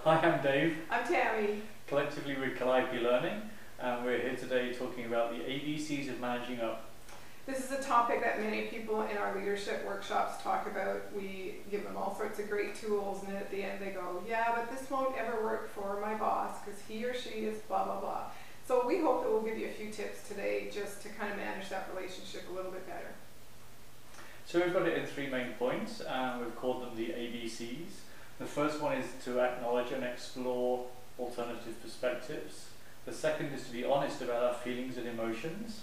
Hi, I'm Dave. I'm Tammy. Collectively we're Calliope Learning, and we're here today talking about the ABCs of managing up. This is a topic that many people in our leadership workshops talk about. We give them all sorts of great tools, and then at the end they go, yeah, but this won't ever work for my boss because he or she is blah, blah, blah. So we hope that we'll give you a few tips today just to kind of manage that relationship a little bit better. So we've got it in 3 main points, and we've called them the ABCs. The first one is to acknowledge and explore alternative perspectives. The second is to be honest about our feelings and emotions.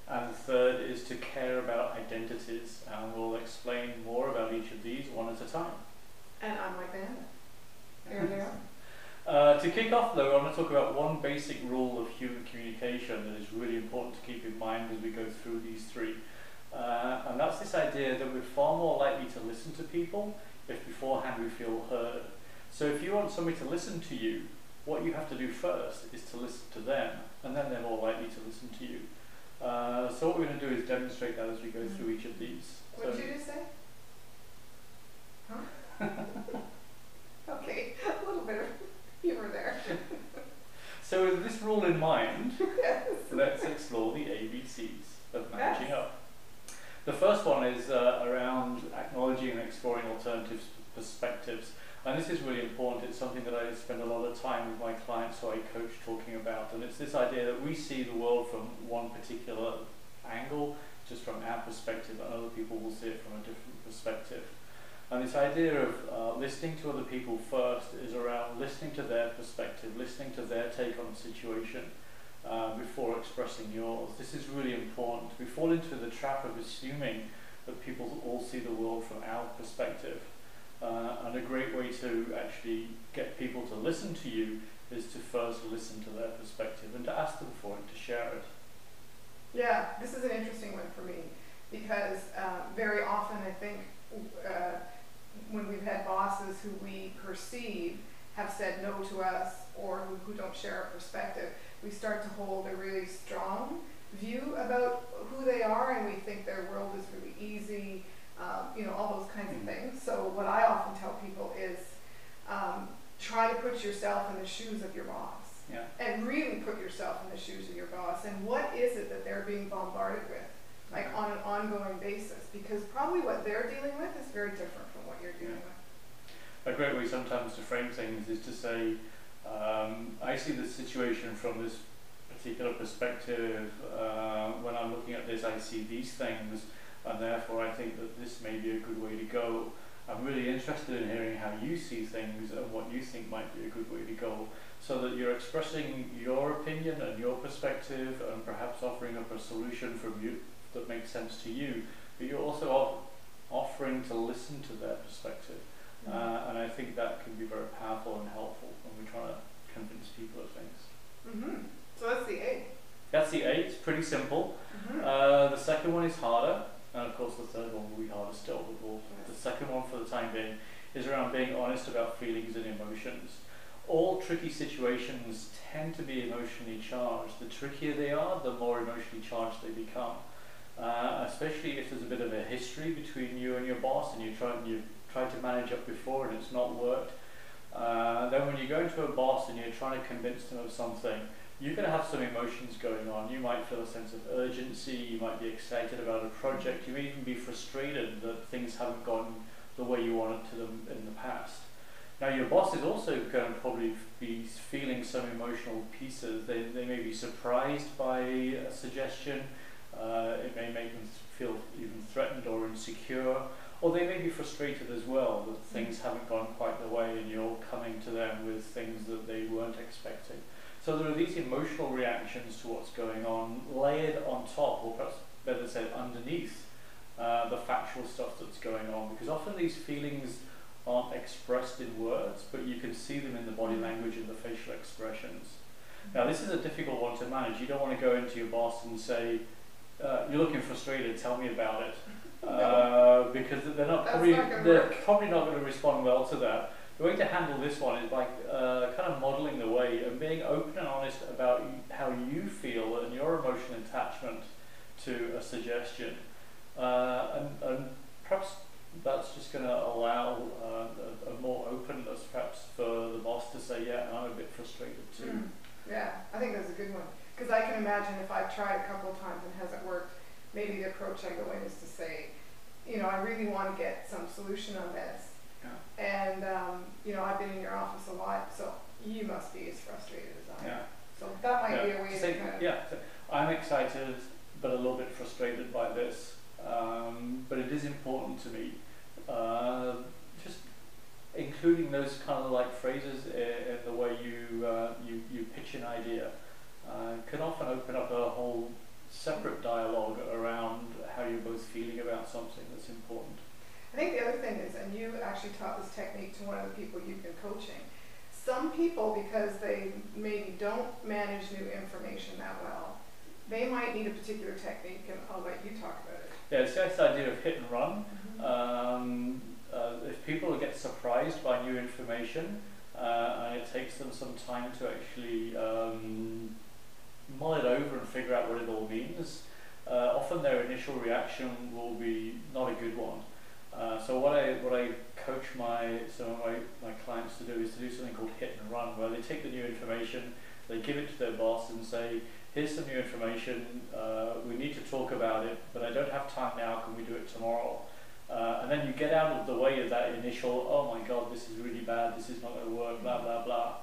And the third is to care about identities, and we'll explain more about each of these one at a time. And I'm like that. There they are. To kick off though, I want to talk about one basic rule of human communication that is really important to keep in mind as we go through these 3. And that's this idea that we're far more likely to listen to people if beforehand we feel heard. So if you want somebody to listen to you, what you have to do first is to listen to them, and then they're more likely to listen to you. So what we're going to do is demonstrate that as we go through each of these. What did you just say? Huh? Okay, a little bit of humor there. So with this rule in mind, Yes. let's explore the ABCs of managing up. The first one is around acknowledging and exploring alternative perspectives. And this is really important. It's something that I spend a lot of time with my clients who I coach talking about. And it's this idea that we see the world from one particular angle, just from our perspective, and other people will see it from a different perspective. And this idea of listening to other people first is around listening to their perspective, listening to their take on the situation before expressing yours. This is really important. We fall into the trap of assuming that people all see the world from our perspective. And a great way to actually get people to listen to you is to first listen to their perspective and to ask them for it, to share it. Yeah, this is an interesting one for me because very often I think when we've had bosses who we perceive have said no to us or who don't share our perspective, we start to hold a really strong view about who they are, and we think their world is really easy. All those kinds of things. So what I often tell people is try to put yourself in the shoes of your boss. Yeah. And really put yourself in the shoes of your boss. And what is it that they're being bombarded with, like on an ongoing basis? Because probably what they're dealing with is very different from what you're dealing with. A great way sometimes to frame things is to say, I see the situation from this particular perspective. When I'm looking at this, I see these things. And therefore I think that this may be a good way to go. I'm really interested in hearing how you see things and what you think might be a good way to go, so that you're expressing your opinion and your perspective and perhaps offering up a solution from you that makes sense to you, but you're also offering to listen to their perspective. And I think that can be very powerful and helpful when we're trying to convince people of things. So that's the A. That's the A. It's pretty simple. The second one is harder. And of course the third one will be harder still, but the second one for the time being is around being honest about feelings and emotions. All tricky situations tend to be emotionally charged. The trickier they are, the more emotionally charged they become. Especially if there's a bit of a history between you and your boss and you've tried to manage up before and it's not worked. Then when you go into a boss and you're trying to convince them of something, you're going to have some emotions going on. You might feel a sense of urgency, you might be excited about a project, you may even be frustrated that things haven't gone the way you wanted to them in the past. Now your boss is also going to probably be feeling some emotional pieces. They may be surprised by a suggestion, it may make them feel even threatened or insecure, or they may be frustrated as well that things haven't gone quite the way and you're coming to them with things that they weren't expecting. So there are these emotional reactions to what's going on, layered on top, or perhaps better said underneath, the factual stuff that's going on. Because often these feelings aren't expressed in words, but you can see them in the body language and the facial expressions. Now this is a difficult one to manage. You don't want to go into your boss and say, you're looking frustrated, tell me about it. Because they're probably not going to respond well to that. The way to handle this one is by kind of modeling the way and being open and honest about how you feel and your emotional attachment to a suggestion. And perhaps that's just going to allow a more openness perhaps for the boss to say, yeah, I'm a bit frustrated too. Yeah, I think that's a good one. Because I can imagine if I've tried a couple of times and hasn't worked, maybe the approach I go in is to say, I really want to get some solution on this. Yeah. And, I've been in your office a lot, so you must be as frustrated as I am. Yeah. So that might be a way to say, kind of... Yeah, so I'm excited but a little bit frustrated by this. But it is important to me. Just including those kind of like phrases in the way you pitch an idea can often open up a whole separate dialogue around how you're both feeling about something that's important. I think the other thing is, and you actually taught this technique to one of the people you've been coaching, some people, because they maybe don't manage new information that well, they might need a particular technique, and I'll let you talk about it. Yeah, it's this idea of hit and run. If people get surprised by new information, and it takes them some time to actually mull it over and figure out what it all means, often their initial reaction will be not a good one. So what I coach some of my clients to do is to do something called hit and run, where they take the new information, they give it to their boss and say, here's some new information, we need to talk about it, but I don't have time now, can we do it tomorrow? And then you get out of the way of that initial, oh my god, this is really bad, this is not going to work, blah, blah, blah.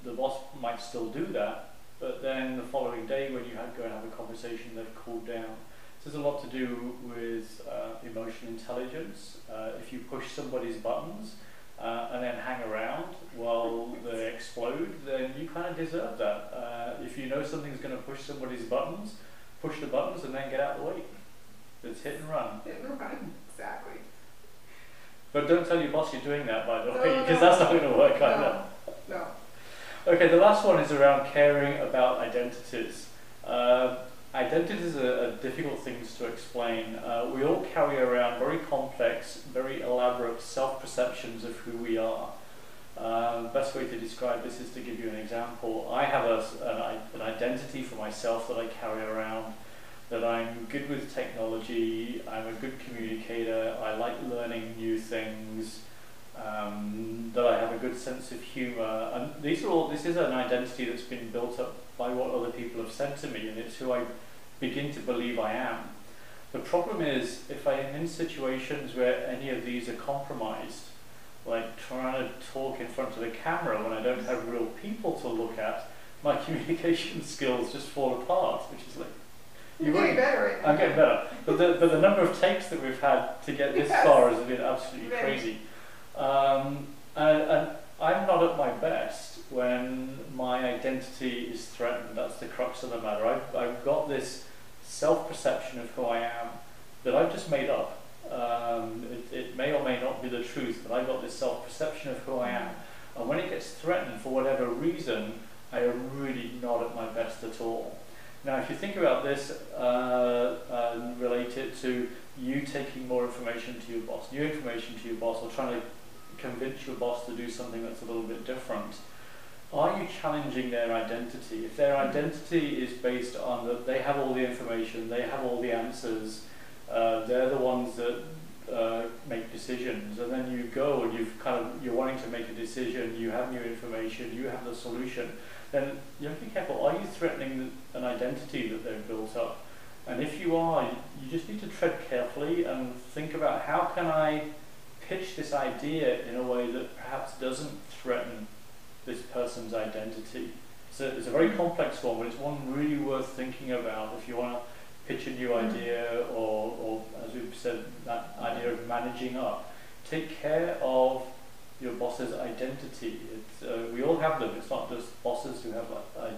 The boss might still do that, but then the following day when you go and have a conversation, they've cooled down. So there's a lot to do with emotional intelligence. If you push somebody's buttons and then hang around while they explode, then you kind of deserve that. If you know something's going to push somebody's buttons, push the buttons and then get out of the way. It's hit and run. Hit and run, exactly. But don't tell your boss you're doing that, by the way, because that's not going to work either. No. Okay, the last one is around caring about identities. Identities are difficult things to explain. We all carry around very complex, very elaborate self-perceptions of who we are. The best way to describe this is to give you an example. I have an identity for myself that I carry around, that I'm good with technology, I'm a good communicator, I like learning new things, that I have a good sense of humour, and this is an identity that's been built up by what other people have said to me, and it's who I begin to believe I am. The problem is, if I am in situations where any of these are compromised, like trying to talk in front of the camera when I don't have real people to look at, my communication skills just fall apart, which is like... You're getting better right now. I'm getting better. But the number of takes that we've had to get this far has been absolutely crazy. And I'm not at my best when my identity is threatened. That's the crux of the matter. I've got this self-perception of who I am that I've just made up. It may or may not be the truth, but I've got this self-perception of who I am. And when it gets threatened for whatever reason, I am really not at my best at all. Now, if you think about this and relate it to you taking more information to your boss, new information to your boss, or trying to convince your boss to do something that's a little bit different, are you challenging their identity? If their identity is based on that they have all the information, they have all the answers, they're the ones that make decisions, and then you go and you're wanting to make a decision, you have new information, you have the solution, then you have to be careful. Are you threatening an identity that they've built up? And if you are, you just need to tread carefully and think about, how can I pitch this idea in a way that perhaps doesn't threaten this person's identity? So it's a very complex one, but it's one really worth thinking about if you want to pitch a new idea, or as we've said, that idea of managing up. Take care of your boss's identity. We all have them. It's not just bosses who have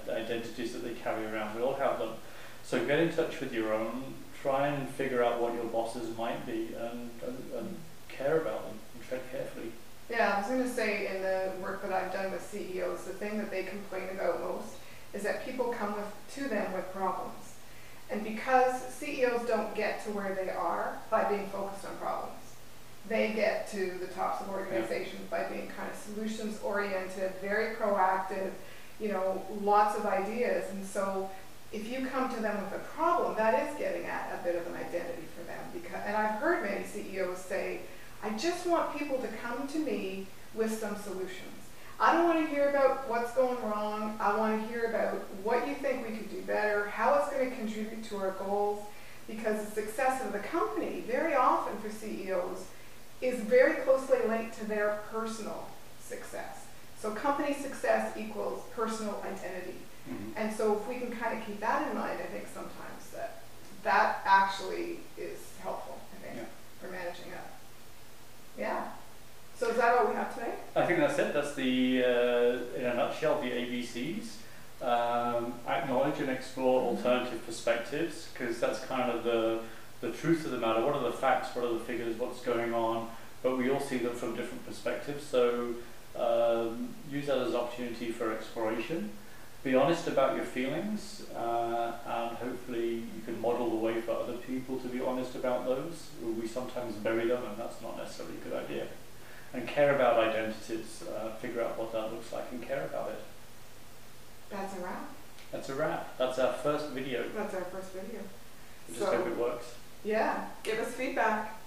identities that they carry around. We all have them. So get in touch with your own. Try and figure out what your bosses might be, and care about them and tread carefully. Yeah, I was going to say, in the work that I've done with CEOs, the thing that they complain about most is that people come to them with problems. And because CEOs don't get to where they are by being focused on problems, they get to the tops of organizations by being kind of solutions oriented, very proactive, lots of ideas. And so if you come to them with a problem, that is getting at a bit of an identity for them. And I've heard many CEOs say, I just want people to come to me with some solutions. I don't want to hear about what's going wrong. I want to hear about what you think we could do better, how it's going to contribute to our goals, because the success of the company, very often for CEOs, is very closely linked to their personal success. So company success equals personal identity. And so if we can kind of keep that in mind, I think sometimes that actually is helpful, I think, for managing that. Yeah. So is that all we have today? I think that's it. That's the, in a nutshell, the ABCs. Acknowledge and explore alternative perspectives, because that's kind of the truth of the matter. What are the facts? What are the figures? What's going on? But we all see them from different perspectives. So use that as an opportunity for exploration. Be honest about your feelings, and hopefully you can model the way for other people to be honest about those. We sometimes bury them, and that's not necessarily a good idea. And care about identities, figure out what that looks like and care about it. That's a wrap. That's a wrap. That's our first video. That's our first video. I just hope it works. Yeah, give us feedback.